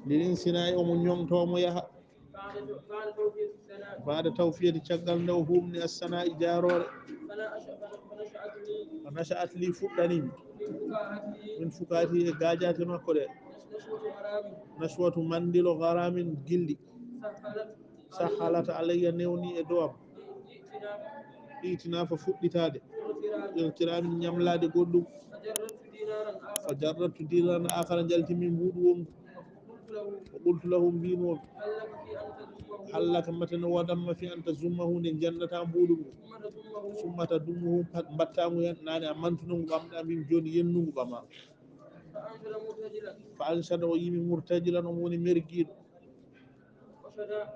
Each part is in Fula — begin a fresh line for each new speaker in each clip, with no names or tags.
lilin sinayi omo ñongtomo yaha بعد توفية تشغل نوهم السناء جارور فنشأت لي فداني من فكاتي غاجات ما كده نشوة مندل غرام جلدي سحلت علي نوني ادوام ايتنا ففدتاد الكرام نياملاد غدو فجرت دينارا اخر جلت من بودوم وقلت لهم بيمون هل لك متن ودم في أن تزمه من جنة بودو ثم تدمه باتامو ناني أمانتنو بامنا من جون ينو بما فأنشد ويمي مرتجلا وموني مرقيد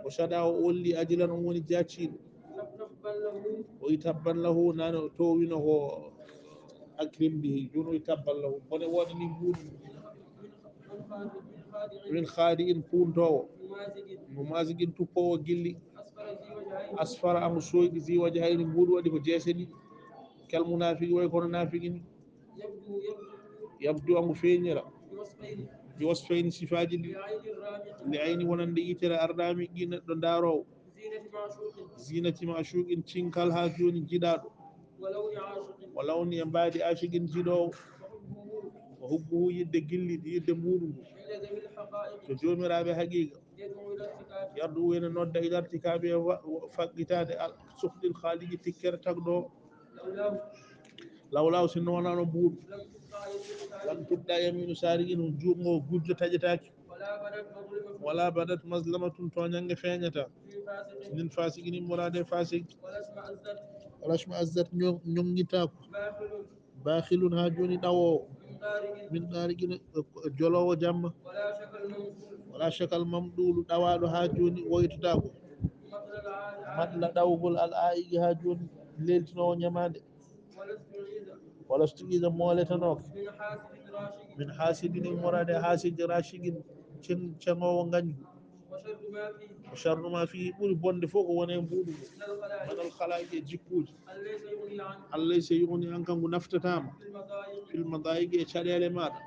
وشدا وولي أجلا وموني جاتشيد ويتبا له ناني توينه أكرم به جونو يتبا له بني ودني بودو من خادئ كونتو ممازق تبو جلي أسفر أم سويد زي وجهين بود ودي بجسدي كالمنافق ويكون نافقين يبدو أم فينيرا بوصفين صفات لعين ونندي ترى أردامي جين دارو زينة معشوق تشينكال هاجون جداد ولون ينبادي عاشق جدو وحبه يد جلي يد مودو تجومي رابي حقيقة يرد وين نود إلى ارتكاب فقتاد سخط الخالق تكر تقدو لولا سنونا نبود لم تبدا يمين سارين جومو غوج تاجتاك ولا بدت مظلمة تونيانغ فينيتا من فاسقين مراد فاسق ولا اسم عزت نيونغيتاك باخل هاجوني داو من دارجين جولو جام ولا شكل ممدول دوالو هاجوني ويتتاكو مدلا دawgol al'aiji ha joni leltinowo ñamade wala so tigi moletanoke min hasidini morade hasidi rashigin cengowo gañgu o shardu ma fi ɓuri bonde fof ko wone mbuɗu manal halaji e jikkuji allah so yoni an kanko naftatama fil madayiqi e caɗele maɗa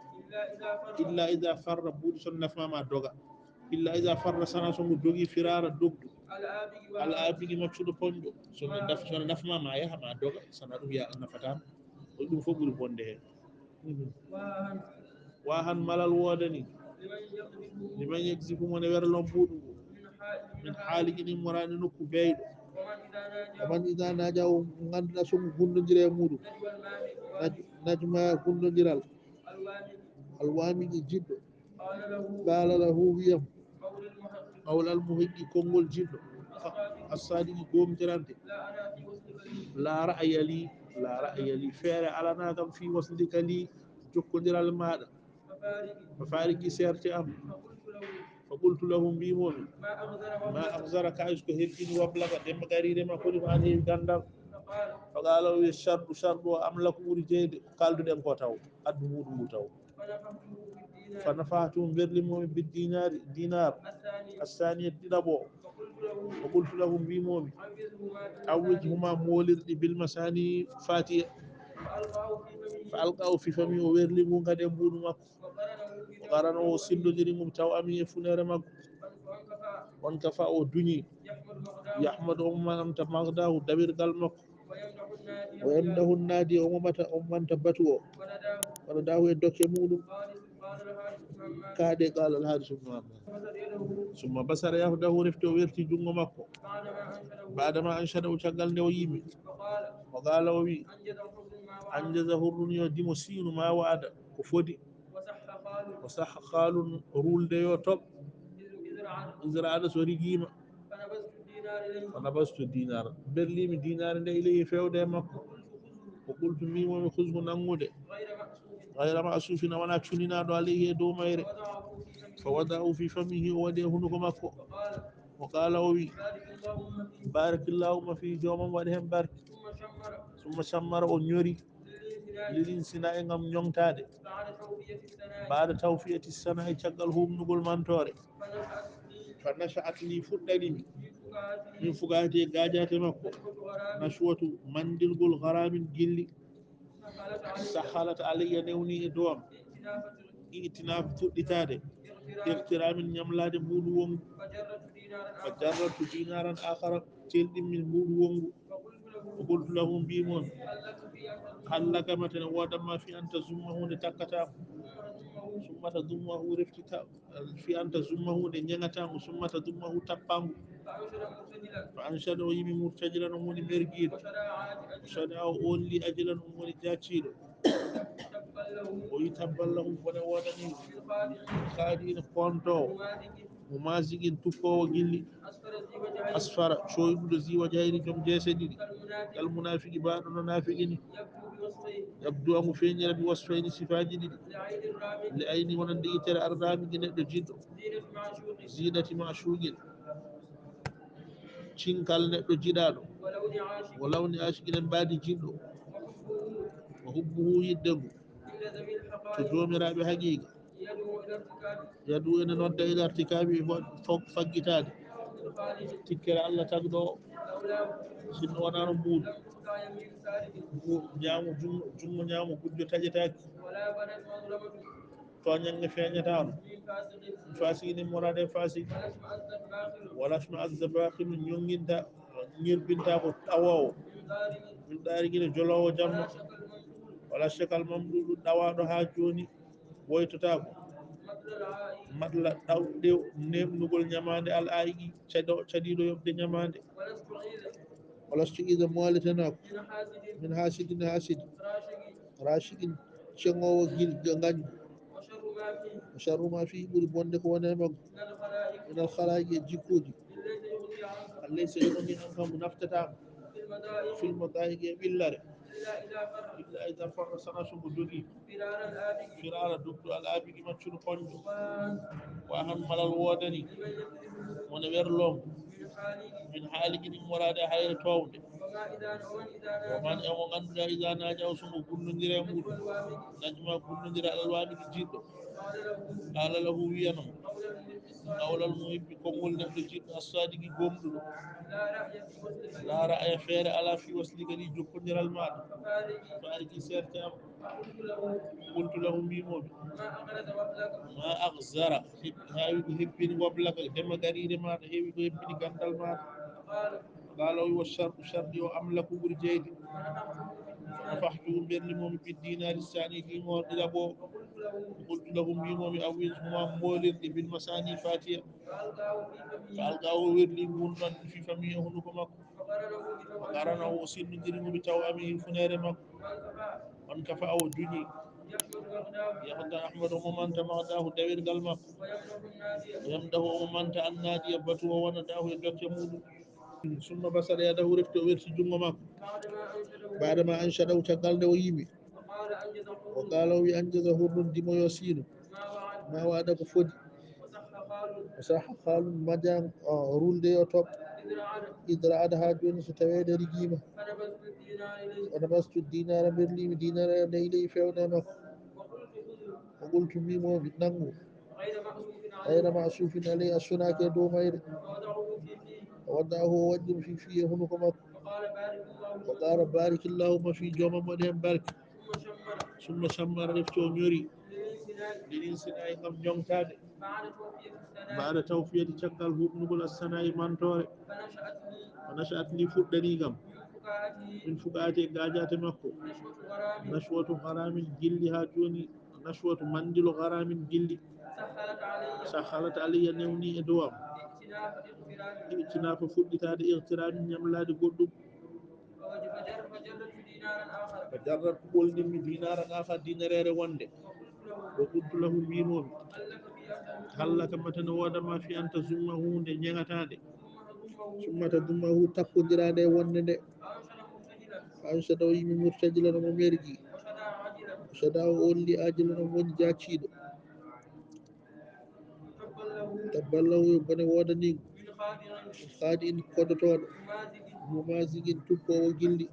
illa ida farra buuɗi son nafmama doga illa ida farra sana songo dogi firara dogdu al'abigi maccuɗo ponƴo sono nafma ma yaha ma doga sana ɗum ya nafatama ɗum fof ɓuri bonde hen wahan malal wodani liman yegsifu mone werlon buuɗu ngu min haaliji ɗin morani nokku beyɗo oman ida naja o ganduɗa somo gundodira e muɗum najma gundodiral alwamiji jiɗɗo qala lahu wiyam qawlal muhiqqi konngol jiɗɗo الصادق قوم جرانتي لا رأي لي فعل على ناقم في وصلك لي جكو دير الماء ففارقي سيرتي أم فقلت لهم بيمون ما أغزرك عيسك هدين وابلغ دم قرير ما كل ما هي غندر فقالوا الشر وأملك ورجيد قالوا دم قوتاو أدمود موتاو فنفعتهم برلمهم بالدينار الثانية دلبو وقلت لهم بيمومي أوجهما مولد بالمساني فاتية فألقاه في فمي ويرلمون قد ينبون مكو وقارنه سندو جريمهم توامي فنير مكو وانكفا ودني يحمد أمان أنت مغداه دبير قلمكو ويمده النادي أمان تبتوه ونداه يدوك يمولو كادي قال الحارس بن عمار ثم بصر يهده رفتو ويرتي جنgo makko بعدما أنشد وشغل نويمي وقال وي أنجز هرون يديم سين ما وعد كفودي وصح خال رول ديو توب إزرع سوريجيما فنبست الدينار برليم دينار إليه فيودي مكو وقلت ميمو خذه نمودي غير معصوف ولا تشنينا عليه دو مير فوضعه في فمه وديه نكمكو وقال وي بارك اللهم في جوما ودهم بارك ثم شمر ونيوري للإنسناء ngam ñongtade بعد توفية السنة تشغل هم نقول مانتوري فنشأت لي فدني من فقاتي غاجات مكو نشوة مندل غرام جلي سحلت علي نوني دوام itinaf fuɗɗitade irtiramin ñamlade mbuɗu wongu fa jarratu dinaran akhara telɗin min mbuɗu wongu o qultu lahu mbimon hallaka maten wodanma fi anta zumma hunde takkatamo summata dummahu reftita fi anta zummahu nde ñagatamo summata dummahu tappangu fa anshada o yimi murtajilan on woni merguiɗo sada o olli ajilan on woni jacciɗo o yi tabballahu bone woɗani kaadino kontowo mo masigin tuppowo gilli asfara coyɗuɗo ziwa jayri joom jeese ɗiɗi kal munafiki baɗo no nafiqini yabdu angu feñira bi wasfayni sifaji ɗiɗi li ayni wonande yitere ardamigi neɗɗo jiɗɗo zidati ma shuguel cinkal neɗɗo jiɗaɗo wo lawni ashiginen mbadi jiɗɗo o hubbuhu yidde ngu to jomiraɓe haqiqa yadu ene nodda ila irtikabi faggitade tikkere allah tagɗo sinno wonano mbuuɗu ñaamu jungo ñaamu gujjo taƴetaki toñange feñatano fasini morade fasiki walasma azza bakilu ñonginta ñirbinta ko ɗawowo min ɗari guine jolowo jamma wala chekal mamduɗu ɗawaɗo ha joni woytotako madla ɗawɗe nemnugol ñamande al ayiqi caɗiɗo yobde ñamande walastu ida moaletanako min hasidine hasidi rashiqin cengowo gil gañgu o sharru ma fi ɓuuri bonde ko wone maggo min al halaji e jikkuji allaysa yoɗoni an kam naftatama filma dayiqi e ɓillare illa ida farra sana sogo jogui firara dugdu al abigi maccuɗo konjo wa han malal wodani wona werlom min haaligi ɗin morade hayre towde oman e mo ganduɗa ida najaw sogo gullodira e muɗum najma gullodira alal wamigi jiɗɗo qala lahu wiyanamo qawlal muhibbi konngol neɗɗo jiɗɗo assadigi gomɗuɗo la ra'aya feere ala fi wasliga ɗi jokkodiral maɗa fariki sertama qultu lahu mbimomi ma akhzara heewi ko hebbini woblaka dema garire maɗa heewi ko hebbini gandal maɗa qala o wi wa sharɗu sharɗi o amlaku ɓuuri jeyde fanafahtuhu berlimomi biddinari sani dimor ɗiɗaɓo qultu lahu mbimomi awishuma molirɗi bil masani fatiya fa alqahu werli gunɗon fi fami e hunuko makko wa qaranahu o sillodirimomi taw ami funere makko on kafa o duñi yahda ahmad omo manta madahu dawirgal makko yamdahu omo manta annadi e batu o wona dahu e dokke muɗum summa basara yadahu refti o werti jungo makko badama anshadahu caggal nde o yimi o qala o wi anjaza hurɗum dimoyo sino ma waɗa ko foti o saha halum majan rulde yo toɓ idra ada ha joni so tawede rigima oɗa bastu dinara berlimi dinara nde iley fewne makko o qultu mbimomi nangu hayra ma sufin aley a sunaki e dow mayre o waddahu o waɗɗimo fi fiye hunuko makko o qala barikillahuma fi jomam waɗi hen barke summa sammara refti o ñori liɗin sinayi gam jontade mbaɗa tawfiyati caggal huɓnugol assanayi mantore o nachat ni fuɗɗani gam min fukati e gajate makko nashwatu haramin gilli ha joni nashwatu mandilo haramin gilli sahalata alayya newni e dowam ittinafa fuɗɗitade irtiramin ñamlade goɗɗum fa jarrat ɓolɗinmi dinaran akhar dinarere wonde o qultu lahu mbimomi hallaka matane wodama fi anta zumma hunde ñegatade summata dummahu takkodirade e wonde nde anshada o yimi murtajilano mo mergui sada o olli ajilano woni jacciɗo tabballahu e bone wodanigo haadi in kodotoɗo mo masigin tuppowo gilli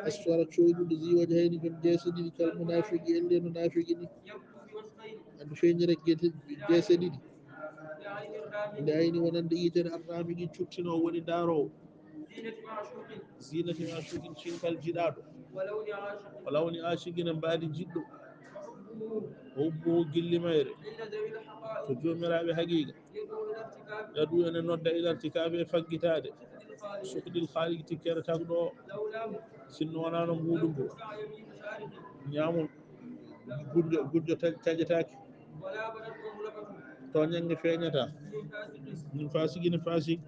asfara coyɗuɗo ziwaji hayni joom jeese ɗiɗi kal munafiki elle no nafiki ni andi feñere jeese ɗiɗi nde ayni wonande yitere arnami ɗi cuttino woni darowo zinati ma shukin cinkal jiɗaɗo o lawni ashigina mbadi jiɗɗo وأمه قل مير تجوم بحقيقة يدو أن نود إلى ارتكاب فقتاد سقد الخالق تكير تقدو سنو أنا نمودم نعمل gujjo tajataki to ñange feñata min fasiki ne fasik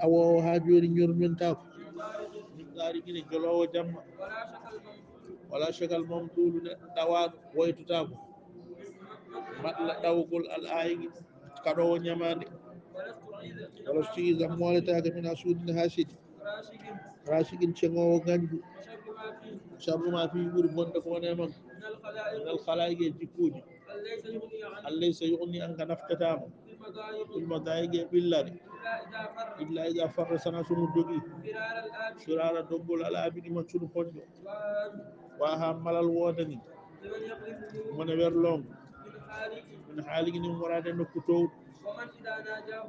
awo ha joni ñormentako min ɗari gine jolowo jamma wala chakal mamdulu neɗɗo ɗawaɗo woytotako maɗla ɗawgol al ayigi kaɗowo ñamade wala so tigi gam moletake min ha suudine ha sidi rasikin ceŋowo gandu sharru ma fi ɓuuri bonde ko wone makko min alkhalaiki e jikkuji allaysa yughni an ka naftatama filmadayigue ɓillare illa ida farra sana somo jogui firara doggol ala abidi maccuɗo ponƴo waha malal wodani mone werlongo min haaligi nin warade nokku towɗo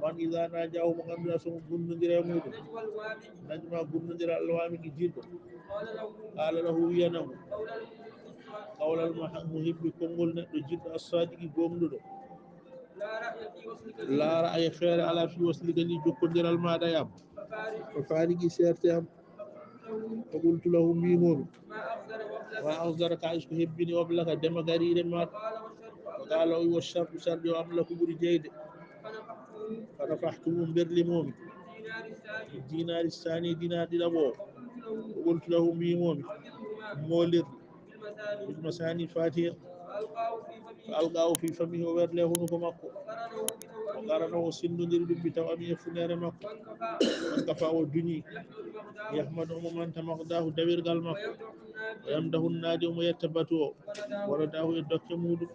man ida najahu mo ganduɗa somo gurdodira e muɗum najma gurdodira allah wamigi jinɗo qala lahu wiyanamo qawlal muhibbi konngol neɗɗo jiɗɗo assadiqi gonɗuɗo la ra'ya feere ala fi waslika li jokkodiral maɗa yam ko farigui serte am ko qultu lahu mbimomi ma afdara ka isko hebbini oblaka dema garire maɗa o qala o wa shardu sardi o amlako ɓuuri jeyde fanafahtumu berlimomi dinari sani dinar ɗiɗaɓo ko qultu lahu mbimomi molirde bilmasani fatiha fa alqahu fi famihi o werle hunuko makko o qaranowo sindodiri ɗum bi tawami e funere makko on kafa o duñi yahmadu omo manta makdahu dawirgal makko o yamdahu nadi omo yetta batu o waradahu e dokke muɗum